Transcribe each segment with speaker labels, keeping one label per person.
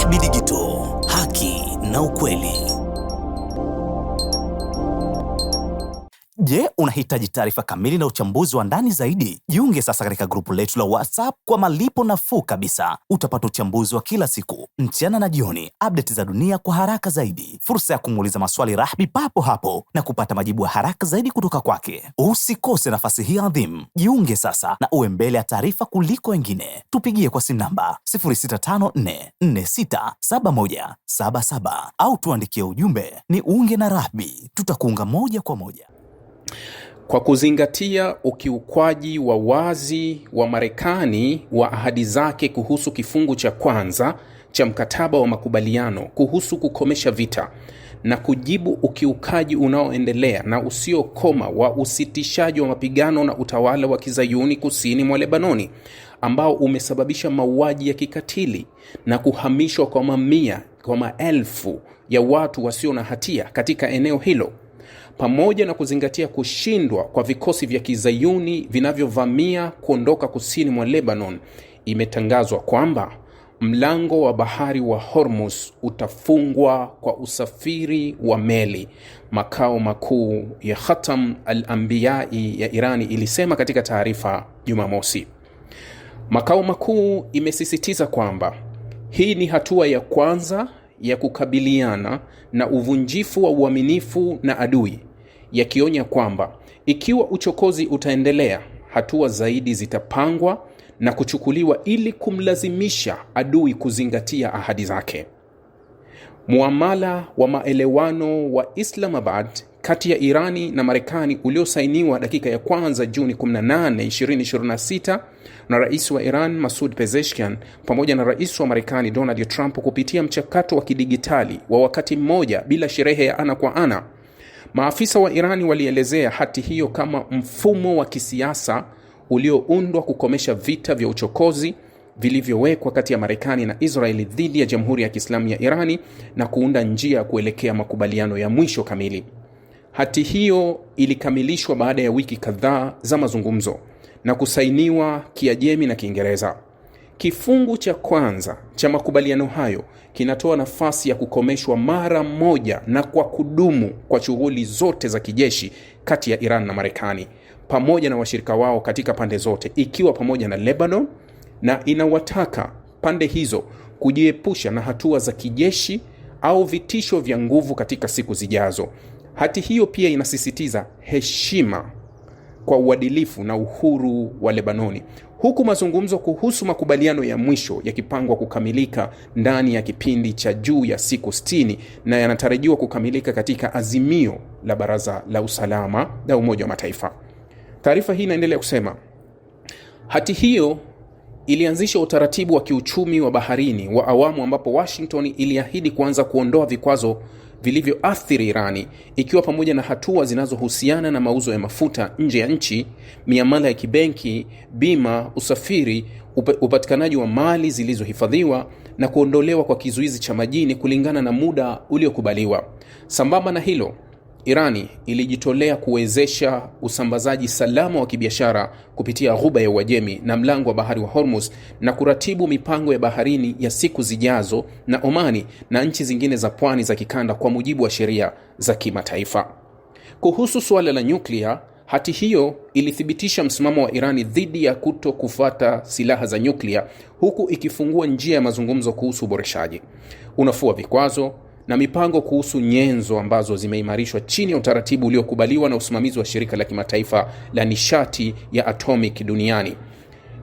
Speaker 1: DSB Digital, haki na ukweli. Je, unahitaji taarifa kamili na uchambuzi wa ndani zaidi? Jiunge sasa katika grupu letu la WhatsApp kwa malipo nafuu kabisa. Utapata uchambuzi wa kila siku, mchana na jioni, update za dunia kwa haraka zaidi, fursa ya kumuuliza maswali Rahby papo hapo na kupata majibu ya haraka zaidi kutoka kwake. Usikose nafasi hii adhimu. Jiunge sasa na uwe mbele ya taarifa kuliko wengine. Tupigie kwa simu namba 0654467177 au tuandikie ujumbe ni unge na Rahby. Tutakuunga moja kwa moja.
Speaker 2: Kwa kuzingatia ukiukwaji wa wazi wa Marekani wa ahadi zake kuhusu kifungu cha kwanza cha mkataba wa makubaliano kuhusu kukomesha vita na kujibu ukiukaji unaoendelea na usiokoma wa usitishaji wa mapigano na utawala wa Kizayuni kusini mwa Lebanoni, ambao umesababisha mauaji ya kikatili na kuhamishwa kwa mamia kwa maelfu ya watu wasio na hatia katika eneo hilo, pamoja na kuzingatia kushindwa kwa vikosi vya Kizayuni vinavyovamia kuondoka kusini mwa Lebanon, imetangazwa kwamba mlango wa bahari wa Hormuz utafungwa kwa usafiri wa meli. Makao makuu ya Khatam al-Anbiyai ya Irani ilisema katika taarifa Jumamosi. Makao makuu imesisitiza kwamba hii ni hatua ya kwanza ya kukabiliana na uvunjifu wa uaminifu na adui, yakionya kwamba ikiwa uchokozi utaendelea, hatua zaidi zitapangwa na kuchukuliwa ili kumlazimisha adui kuzingatia ahadi zake. Muamala wa maelewano wa Islamabad kati ya Irani na Marekani uliosainiwa dakika ya kwanza Juni 18, 2026 na rais wa Iran Masoud Pezeshkian pamoja na rais wa Marekani Donald Trump kupitia mchakato wa kidigitali wa wakati mmoja bila sherehe ya ana kwa ana. Maafisa wa Irani walielezea hati hiyo kama mfumo wa kisiasa ulioundwa kukomesha vita vya uchokozi vilivyowekwa kati ya Marekani na Israeli dhidi ya Jamhuri ya Kiislamu ya Irani na kuunda njia kuelekea makubaliano ya mwisho kamili. Hati hiyo ilikamilishwa baada ya wiki kadhaa za mazungumzo na kusainiwa Kiajemi na Kiingereza. Kifungu cha kwanza cha makubaliano hayo kinatoa nafasi ya kukomeshwa mara moja na kwa kudumu kwa shughuli zote za kijeshi kati ya Iran na Marekani pamoja na washirika wao katika pande zote, ikiwa pamoja na Lebanon, na inawataka pande hizo kujiepusha na hatua za kijeshi au vitisho vya nguvu katika siku zijazo. Hati hiyo pia inasisitiza heshima kwa uadilifu na uhuru wa Lebanoni, huku mazungumzo kuhusu makubaliano ya mwisho yakipangwa kukamilika ndani ya kipindi cha juu ya siku 60 na yanatarajiwa kukamilika katika azimio la Baraza la Usalama la Umoja wa Mataifa. Taarifa hii inaendelea kusema hati hiyo ilianzisha utaratibu wa kiuchumi wa baharini wa awamu ambapo Washington iliahidi kuanza kuondoa vikwazo vilivyoathiri Irani, ikiwa pamoja na hatua zinazohusiana na mauzo ya mafuta nje ya nchi, miamala ya kibenki, bima, usafiri, upatikanaji wa mali zilizohifadhiwa na kuondolewa kwa kizuizi cha majini kulingana na muda uliokubaliwa. Sambamba na hilo, Irani ilijitolea kuwezesha usambazaji salama wa kibiashara kupitia ghuba ya Uajemi na mlango wa bahari wa Hormuz na kuratibu mipango ya baharini ya siku zijazo na Omani na nchi zingine za pwani za kikanda kwa mujibu wa sheria za kimataifa. Kuhusu suala la nyuklia, hati hiyo ilithibitisha msimamo wa Irani dhidi ya kutokufuata silaha za nyuklia, huku ikifungua njia ya mazungumzo kuhusu uboreshaji, unafuu wa vikwazo na mipango kuhusu nyenzo ambazo zimeimarishwa chini ya utaratibu uliokubaliwa na usimamizi wa shirika la kimataifa la nishati ya atomic duniani.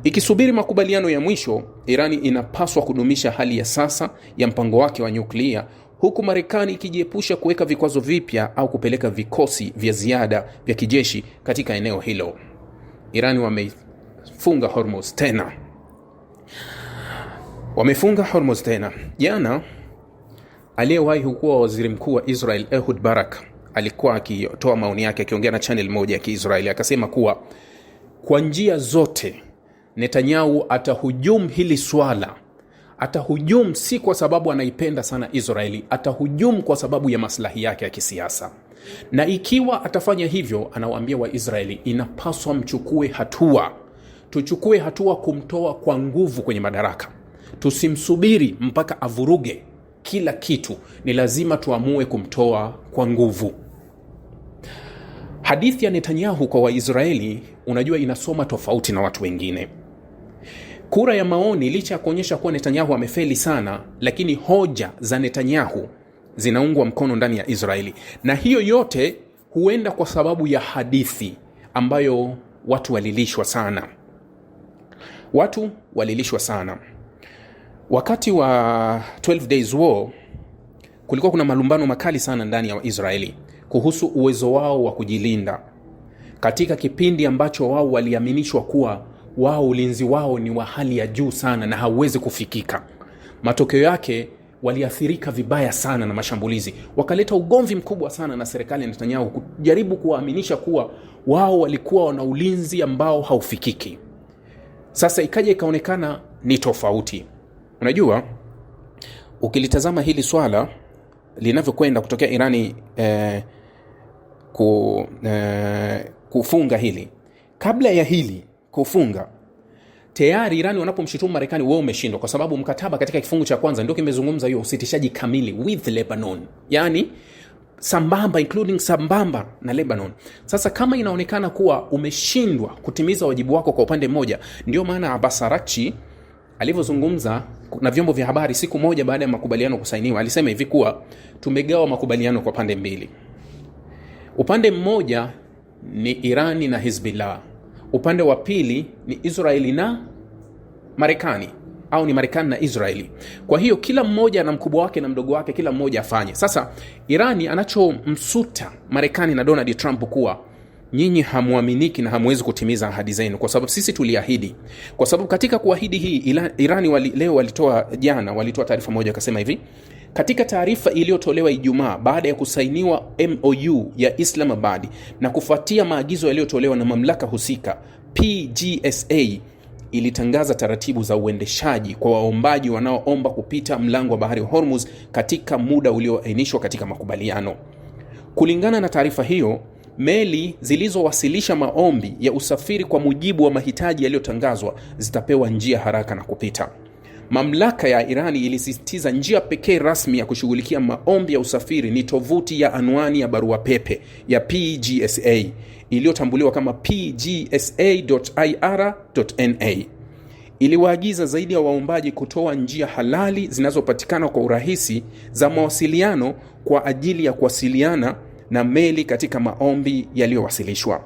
Speaker 2: Ikisubiri makubaliano ya mwisho, Irani inapaswa kudumisha hali ya sasa ya mpango wake wa nyuklia, huku Marekani ikijiepusha kuweka vikwazo vipya au kupeleka vikosi vya ziada vya kijeshi katika eneo hilo. Irani wamefunga Hormuz tena. Jana aliyewahi kuwa waziri mkuu wa Israel Ehud Barak alikuwa akitoa maoni yake akiongea na channel moja ya Kiisraeli, akasema kuwa kwa njia zote Netanyahu atahujum hili swala. Atahujum si kwa sababu anaipenda sana Israeli, atahujum kwa sababu ya maslahi yake ya kisiasa. Na ikiwa atafanya hivyo, anawaambia wa Israeli inapaswa tuchukue hatua kumtoa kwa nguvu kwenye madaraka. tusimsubiri mpaka avuruge kila kitu, ni lazima tuamue kumtoa kwa nguvu. Hadithi ya Netanyahu kwa Waisraeli, unajua, inasoma tofauti na watu wengine. Kura ya maoni, licha ya kuonyesha kuwa Netanyahu amefeli sana, lakini hoja za Netanyahu zinaungwa mkono ndani ya Israeli, na hiyo yote huenda kwa sababu ya hadithi ambayo watu walilishwa sana. Wakati wa 12 Days War kulikuwa kuna malumbano makali sana ndani ya Israeli kuhusu uwezo wao wa kujilinda, katika kipindi ambacho wao waliaminishwa kuwa wao ulinzi wao ni wa hali ya juu sana na hauwezi kufikika. Matokeo yake waliathirika vibaya sana na mashambulizi, wakaleta ugomvi mkubwa sana na serikali ya Netanyahu kujaribu kuwaaminisha kuwa wao walikuwa wana ulinzi ambao haufikiki. Sasa ikaja ikaonekana ni tofauti. Unajua, ukilitazama hili swala linavyokwenda kutokea Irani kufunga hili, kabla ya hili kufunga, tayari Irani wanapomshutumu Marekani, wao umeshindwa, kwa sababu mkataba katika kifungu cha kwanza ndio kimezungumza hiyo usitishaji kamili with Lebanon, yani sambamba, including sambamba na Lebanon. Sasa kama inaonekana kuwa umeshindwa kutimiza wajibu wako kwa upande mmoja, ndio maana Abbas Araghchi alivyozungumza na vyombo vya habari siku moja baada ya makubaliano kusainiwa, alisema hivi kuwa tumegawa makubaliano kwa pande mbili. Upande mmoja ni Irani na Hezbollah, upande wa pili ni Israeli na Marekani, au ni Marekani na Israeli. Kwa hiyo kila mmoja na mkubwa wake na mdogo wake, kila mmoja afanye. Sasa Irani anachomsuta Marekani na Donald Trump kuwa nyinyi hamuaminiki na hamwezi kutimiza ahadi zenu, kwa sababu sisi tuliahidi. Kwa sababu katika kuahidi hii Irani leo walitoa taarifa moja, akasema hivi: katika taarifa iliyotolewa Ijumaa baada ya kusainiwa MOU ya Islamabad na kufuatia maagizo yaliyotolewa na mamlaka husika, PGSA ilitangaza taratibu za uendeshaji kwa waombaji wanaoomba kupita mlango wa bahari wa Hormuz katika muda ulioainishwa katika makubaliano. Kulingana na taarifa hiyo, meli zilizowasilisha maombi ya usafiri kwa mujibu wa mahitaji yaliyotangazwa zitapewa njia haraka na kupita. Mamlaka ya Irani ilisisitiza njia pekee rasmi ya kushughulikia maombi ya usafiri ni tovuti ya anwani ya barua pepe ya PGSA iliyotambuliwa kama pgsa.ir.na. Iliwaagiza zaidi ya waombaji kutoa njia halali zinazopatikana kwa urahisi za mawasiliano kwa ajili ya kuwasiliana na meli katika maombi yaliyowasilishwa.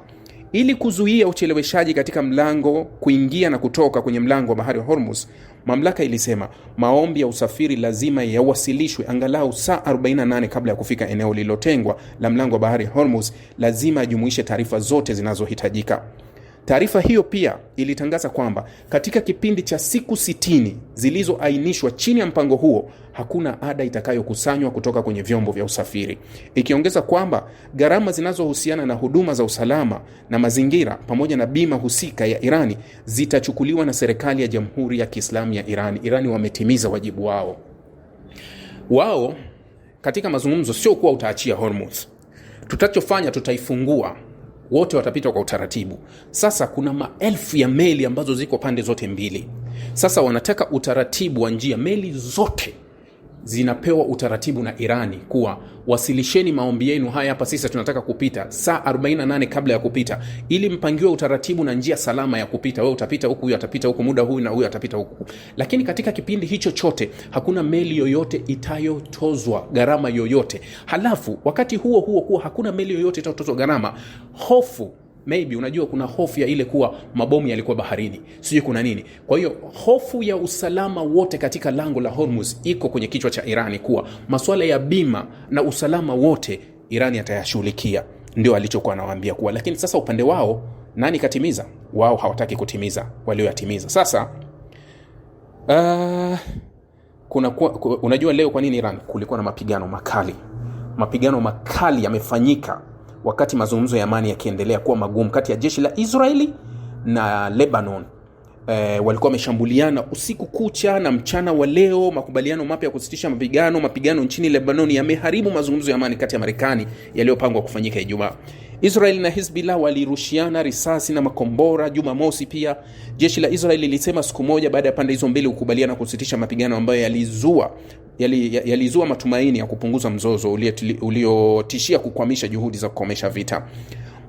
Speaker 2: Ili kuzuia ucheleweshaji katika mlango kuingia na kutoka kwenye mlango wa bahari wa Hormuz, mamlaka ilisema maombi ya usafiri lazima yawasilishwe angalau saa 48 kabla ya kufika eneo lililotengwa la mlango wa bahari wa Hormuz. Lazima ajumuishe taarifa zote zinazohitajika. Taarifa hiyo pia ilitangaza kwamba katika kipindi cha siku 60 zilizoainishwa chini ya mpango huo, hakuna ada itakayokusanywa kutoka kwenye vyombo vya usafiri, ikiongeza kwamba gharama zinazohusiana na huduma za usalama na mazingira pamoja na bima husika ya Irani zitachukuliwa na serikali ya Jamhuri ya Kiislamu ya Irani. Irani wametimiza wajibu wao. Wao katika mazungumzo sio kuwa utaachia Hormuz, tutachofanya tutaifungua, wote watapita kwa utaratibu. Sasa kuna maelfu ya meli ambazo ziko pande zote mbili. Sasa wanataka utaratibu wa njia, meli zote zinapewa utaratibu na Irani kuwa wasilisheni maombi yenu haya hapa, sisi tunataka kupita saa 48 kabla ya kupita, ili mpangiwe utaratibu na njia salama ya kupita. Wewe utapita huku, huyu atapita huku, muda huu na huyu atapita huku. Lakini katika kipindi hicho chote hakuna meli yoyote itayotozwa gharama yoyote. Halafu wakati huo kuwa hakuna meli yoyote itayotozwa gharama, hofu maybe, unajua kuna hofu ya ile kuwa mabomu yalikuwa baharini, sijui kuna nini. Kwa hiyo hofu ya usalama wote katika lango la Hormuz iko kwenye kichwa cha Irani, kuwa masuala ya bima na usalama wote Irani atayashughulikia. Ndio alichokuwa anawaambia kuwa, lakini sasa upande wao nani katimiza? Wao hawataki kutimiza walioyatimiza. Sasa unajua leo kwa nini Iran kulikuwa na mapigano makali yamefanyika wakati mazungumzo ya amani yakiendelea kuwa magumu kati ya jeshi la Israeli na Lebanon. walikuwa wameshambuliana usiku kucha na mchana wa leo. Makubaliano mapya ya kusitisha mapigano nchini Lebanoni yameharibu mazungumzo ya amani kati ya Marekani yaliyopangwa kufanyika Ijumaa. Israel na Hezbollah walirushiana risasi na makombora Jumamosi pia. Jeshi la Israel lilisema siku moja baada ya pande hizo mbili kukubaliana kusitisha mapigano ambayo yalizua matumaini ya kupunguza mzozo uliotishia kukwamisha juhudi za kukomesha vita.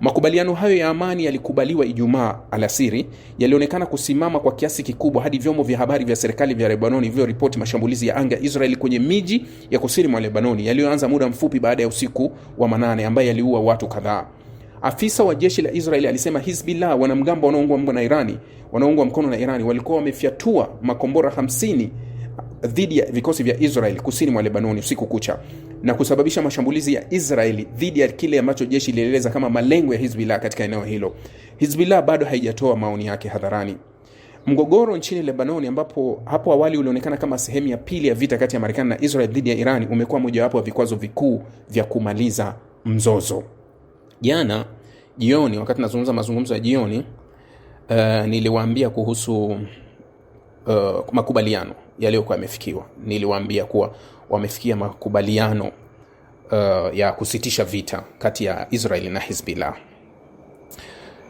Speaker 2: Makubaliano hayo ya amani yalikubaliwa Ijumaa alasiri, yalionekana kusimama kwa kiasi kikubwa hadi vyombo vya habari vya serikali vya Lebanoni vilivyoripoti mashambulizi ya anga ya Israel kwenye miji ya kusini mwa Lebanoni yaliyoanza muda mfupi baada ya usiku wa manane ambaye yaliua watu kadhaa. Afisa wa jeshi la Israel alisema Hezbollah, wanamgambo wanaoungwa mkono na Irani, walikuwa wamefyatua makombora 50 dhidi ya vikosi vya Israel kusini mwa Lebanoni usiku kucha na kusababisha mashambulizi ya Israeli dhidi ya kile ambacho jeshi lilieleza kama malengo ya Hezbollah katika eneo hilo. Hezbollah bado haijatoa maoni yake hadharani. Mgogoro nchini Lebanoni, ambapo hapo awali ulionekana kama sehemu ya pili ya vita kati ya Marekani na Israel dhidi ya Irani, umekuwa mojawapo wa vikwazo vikuu vya kumaliza mzozo. Jana jioni, wakati nazungumza mazungumzo ya jioni, niliwaambia kuhusu makubaliano yaliyokuwa yamefikiwa. Niliwaambia kuwa wamefikia makubaliano ya kusitisha vita kati ya Israel na Hezbollah.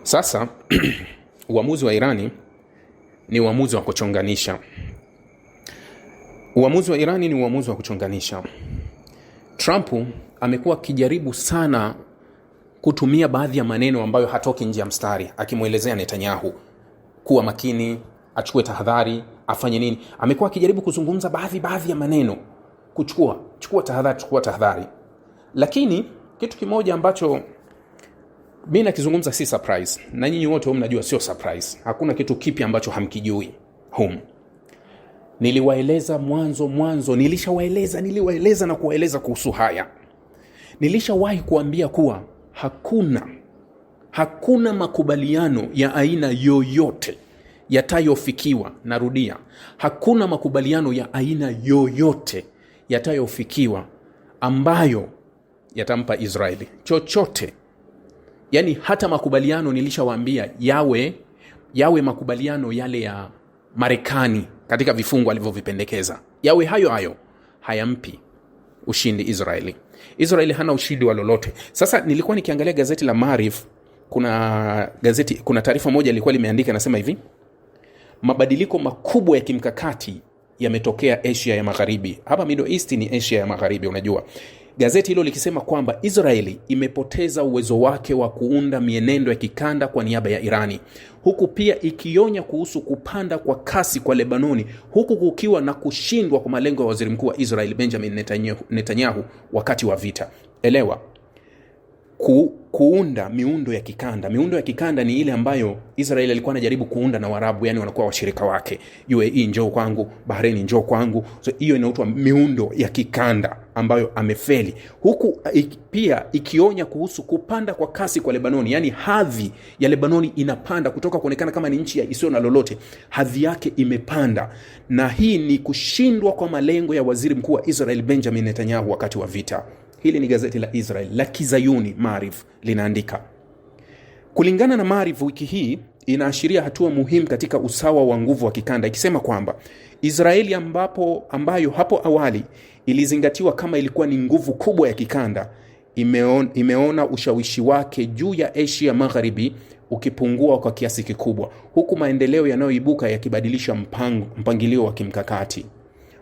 Speaker 2: Sasa uamuzi wa Irani ni uamuzi wa kuchonganisha. Uamuzi wa Irani ni uamuzi wa kuchonganisha. Trump amekuwa akijaribu sana kutumia baadhi ya maneno ambayo hatoki nje ya mstari, akimwelezea Netanyahu kuwa makini, achukue tahadhari, afanye nini. Amekuwa akijaribu kuzungumza baadhi ya maneno, chukua tahadhari. Lakini kitu kimoja ambacho mimi nakizungumza si surprise, na nyinyi wote mnajua sio surprise. Hakuna kitu kipi ambacho hamkijui Niliwaeleza mwanzo, niliwaeleza na kuwaeleza kuhusu haya. Nilishawahi kuambia kuwa hakuna makubaliano ya aina yoyote yatayofikiwa. Narudia, hakuna makubaliano ya aina yoyote yatayofikiwa ambayo yatampa Israeli chochote. Yani hata makubaliano nilishawaambia yawe makubaliano yale ya Marekani katika vifungu alivyovipendekeza, yawe hayo hayampi ushindi Israeli. Israeli hana ushindi wa lolote. Sasa nilikuwa nikiangalia gazeti la Maarif, kuna taarifa moja ilikuwa limeandika, nasema hivi: mabadiliko makubwa ya kimkakati yametokea Asia ya Magharibi. Hapa Middle East ni Asia ya Magharibi, unajua. Gazeti hilo likisema kwamba Israeli imepoteza uwezo wake wa kuunda mienendo ya kikanda kwa niaba ya Irani, huku pia ikionya kuhusu kupanda kwa kasi kwa Lebanoni, huku kukiwa na kushindwa kwa malengo ya waziri mkuu wa Israeli Benjamin Netanyahu wakati wa vita. Elewa, kuunda miundo ya kikanda. Miundo ya kikanda ni ile ambayo Israeli alikuwa anajaribu kuunda na Waarabu, yani wanakuwa washirika wake. UAE njoo kwangu, Bahrain njoo kwangu. So hiyo inaitwa miundo ya kikanda ambayo amefeli. Huku pia ikionya kuhusu kupanda kwa kasi kwa Lebanoni, yani hadhi ya Lebanoni inapanda kutoka kuonekana kama ni nchi ya isiyo na lolote, hadhi yake imepanda. Na hii ni kushindwa kwa malengo ya waziri mkuu wa Israel Benjamin Netanyahu wakati wa vita. Hili ni gazeti la Israel la Kizayuni, Maarif, linaandika. Kulingana na Maarif, wiki hii inaashiria hatua muhimu katika usawa wa nguvu wa kikanda, ikisema kwamba Israeli ambayo hapo awali ilizingatiwa kama ilikuwa ni nguvu kubwa ya kikanda, imeona ushawishi wake juu ya Asia Magharibi ukipungua kwa kiasi kikubwa, huku maendeleo yanayoibuka yakibadilisha mpangilio wa kimkakati.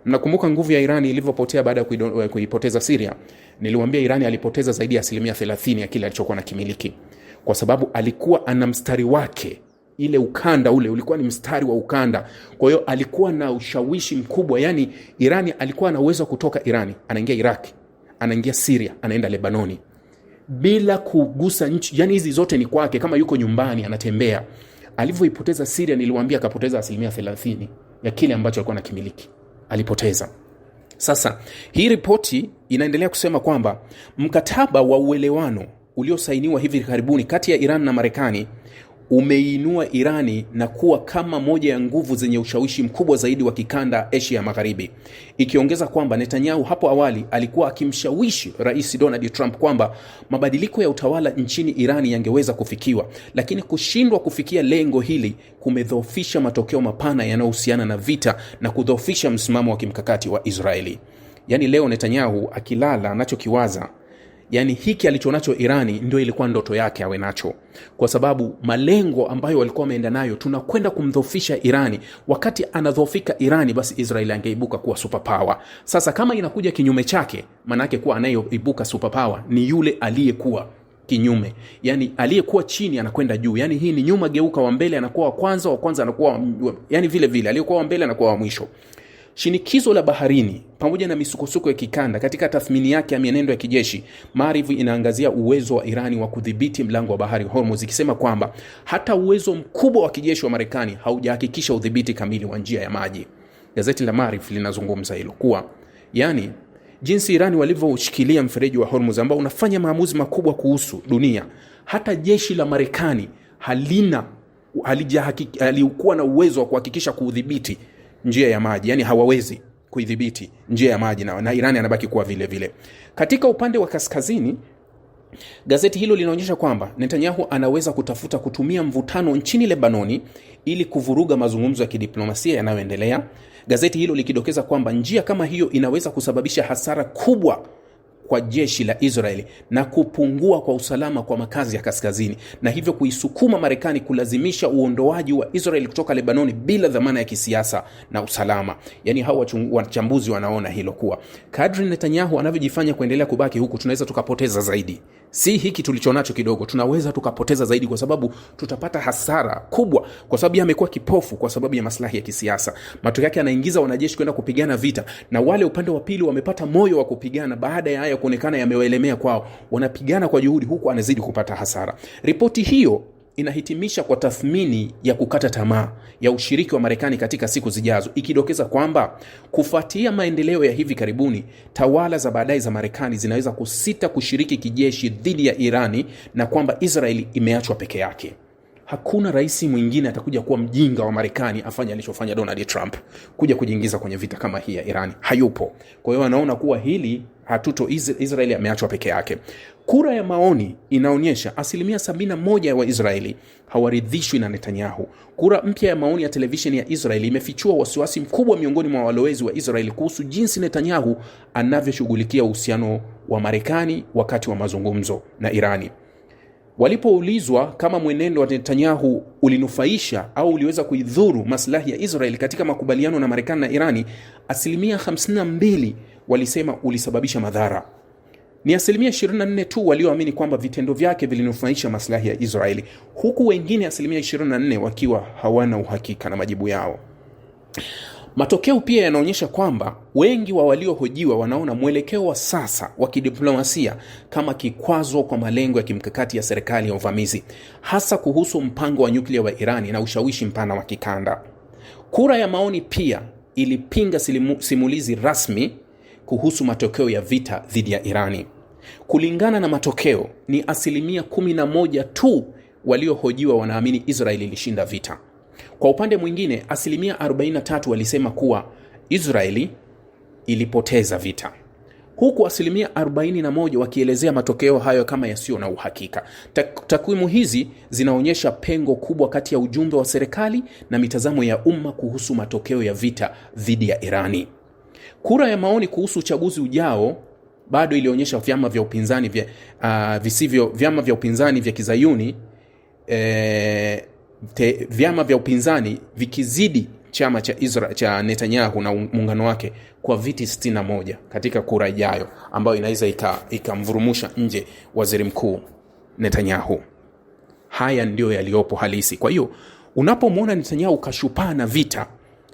Speaker 2: Mnakumbuka nguvu ya Irani ilivyopotea baada ya kuipoteza Syria? Niliwaambia Irani alipoteza zaidi ya 30% ya kile alichokuwa na kimiliki, kwa sababu alikuwa ana mstari wake. Ile ukanda ule ulikuwa ni mstari wa ukanda, kwa hiyo alikuwa na ushawishi mkubwa. Yani Irani alikuwa na uwezo kutoka Irani anaingia Iraq, anaingia Syria, anaenda Lebanoni bila kugusa nchi. Yani hizi zote ni kwake, kama yuko nyumbani anatembea. Alivyoipoteza Syria, niliwaambia akapoteza 30% ya kile ambacho alikuwa na kimiliki, alipoteza. Sasa hii ripoti inaendelea kusema kwamba mkataba wa uelewano uliosainiwa hivi karibuni kati ya Iran na Marekani umeinua Irani na kuwa kama moja ya nguvu zenye ushawishi mkubwa zaidi wa kikanda Asia ya Magharibi. Ikiongeza kwamba Netanyahu hapo awali alikuwa akimshawishi Rais Donald Trump kwamba mabadiliko ya utawala nchini Irani yangeweza kufikiwa, lakini kushindwa kufikia lengo hili kumedhoofisha matokeo mapana yanayohusiana na vita na kudhoofisha msimamo wa kimkakati wa Israeli. Yaani leo Netanyahu akilala anachokiwaza, yani hiki alichonacho Irani ndio ilikuwa ndoto yake awe nacho, kwa sababu malengo ambayo walikuwa wameenda nayo, tunakwenda kumdhoofisha Irani. Wakati anadhoofika Irani, basi Israeli angeibuka kuwa superpower. Sasa kama inakuja kinyume chake, maana yake kuwa anayeibuka superpower ni yule aliyekuwa kinyume, yani aliyekuwa chini anakwenda juu. Yani hii ni nyuma geuka, wa mbele anakuwa wa kwanza anakuwa, yani vile vile aliyekuwa wa mbele anakuwa wa mwisho. Shinikizo la baharini pamoja na misukosuko ya kikanda. Katika tathmini yake ya mienendo ya kijeshi, Maariv inaangazia uwezo wa Irani wa kudhibiti mlango wa bahari Hormuz, ikisema kwamba hata uwezo mkubwa wa kijeshi wa Marekani haujahakikisha udhibiti kamili wa njia ya maji. Gazeti la Maariv linazungumza hilo kuwa, yani jinsi Irani walivyoshikilia mfereji wa Hormuz ambao unafanya maamuzi makubwa kuhusu dunia, hata jeshi la Marekani halikuwa na uwezo wa kuhakikisha kuudhibiti njia ya maji, yani hawawezi kuidhibiti njia ya maji, na Irani anabaki kuwa vile vile. Katika upande wa kaskazini, gazeti hilo linaonyesha kwamba Netanyahu anaweza kutafuta kutumia mvutano nchini Lebanoni ili kuvuruga mazungumzo ya kidiplomasia yanayoendelea. Gazeti hilo likidokeza kwamba njia kama hiyo inaweza kusababisha hasara kubwa kwa jeshi la Israeli na kupungua kwa usalama kwa makazi ya kaskazini, na hivyo kuisukuma Marekani kulazimisha uondoaji wa Israeli kutoka Lebanoni bila dhamana ya kisiasa na usalama. Yani hao wachambuzi wanaona hilo kuwa kadri Netanyahu anavyojifanya kuendelea kubaki huku, tunaweza tukapoteza zaidi. Si hiki tulichonacho kidogo, tunaweza tukapoteza zaidi, kwa sababu tutapata hasara kubwa, kwa sababu amekuwa kipofu kwa sababu ya maslahi ya kisiasa. Matokeo yake anaingiza wanajeshi kwenda kupigana vita, na wale upande wa pili wamepata moyo wa kupigana baada ya haya kuonekana yamewaelemea kwao, wanapigana kwa juhudi, huku anazidi kupata hasara. Ripoti hiyo inahitimisha kwa tathmini ya kukata tamaa ya ushiriki wa Marekani katika siku zijazo, ikidokeza kwamba kufuatia maendeleo ya hivi karibuni, tawala za baadaye za Marekani zinaweza kusita kushiriki kijeshi dhidi ya Irani, na kwamba Israeli imeachwa peke yake. Hakuna rais mwingine atakuja kuwa mjinga wa Marekani afanye alichofanya Donald Trump, kuja kujiingiza kwenye vita kama hii ya Irani. Hayupo. Kwa hiyo anaona kuwa hili Israeli ameachwa peke yake. Kura ya maoni inaonyesha 71% ya Waisraeli hawaridhishwi na Netanyahu. Kura mpya ya maoni ya televisheni ya Israeli imefichua wasiwasi mkubwa miongoni mwa walowezi wa Israeli kuhusu jinsi Netanyahu anavyoshughulikia uhusiano wa Marekani wakati wa mazungumzo na Irani. Walipoulizwa kama mwenendo wa Netanyahu ulinufaisha au uliweza kuidhuru maslahi ya Israeli katika makubaliano na Marekani na Irani, 52% walisema ulisababisha madhara. Ni 24% tu walioamini kwamba vitendo vyake vilinufaisha maslahi ya Israeli, huku wengine 24% wakiwa hawana uhakika na majibu yao. Matokeo pia yanaonyesha kwamba wengi wa waliohojiwa wanaona mwelekeo wa sasa wa kidiplomasia kama kikwazo kwa malengo ya kimkakati ya serikali ya uvamizi, hasa kuhusu mpango wa nyuklia wa Irani na ushawishi mpana wa kikanda. Kura ya maoni pia ilipinga simulizi rasmi kuhusu matokeo ya vita dhidi ya Irani. Kulingana na matokeo, ni 11% tu waliohojiwa wanaamini Israeli ilishinda vita. Kwa upande mwingine, 43% walisema kuwa Israeli ilipoteza vita, huku 41% wakielezea matokeo hayo kama yasiyo na uhakika. Takwimu hizi zinaonyesha pengo kubwa kati ya ujumbe wa serikali na mitazamo ya umma kuhusu matokeo ya vita dhidi ya Irani. Kura ya maoni kuhusu uchaguzi ujao bado ilionyesha vyama vya upinzani vyama vya upinzani vya Kizayuni vyama vya upinzani vikizidi chama cha Netanyahu na muungano wake kwa viti 61 katika kura ijayo, ambayo inaweza ikamvurumusha nje waziri mkuu Netanyahu. Haya ndio yaliopo halisi. Kwa hiyo unapomwona Netanyahu kashupana vita,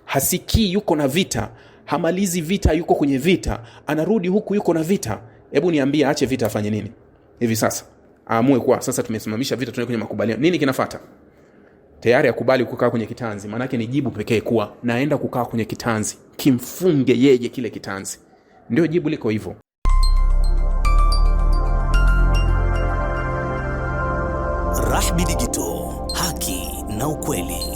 Speaker 2: hasikii yuko na vita, hamalizi vita, yuko kwenye vita, anarudi huku yuko na vita, hebu niambie aache vita afanye nini hivi sasa? Aamue kwa sasa tumesimamisha vita, tunaenda kwenye makubaliano. Nini kinafuata? Tayari akubali kukaa kwenye kitanzi, maana yake ni jibu pekee kuwa naenda kukaa kwenye kitanzi, kimfunge yeye kile kitanzi. Ndio jibu liko hivyo.
Speaker 1: Rahby Digital, haki na ukweli.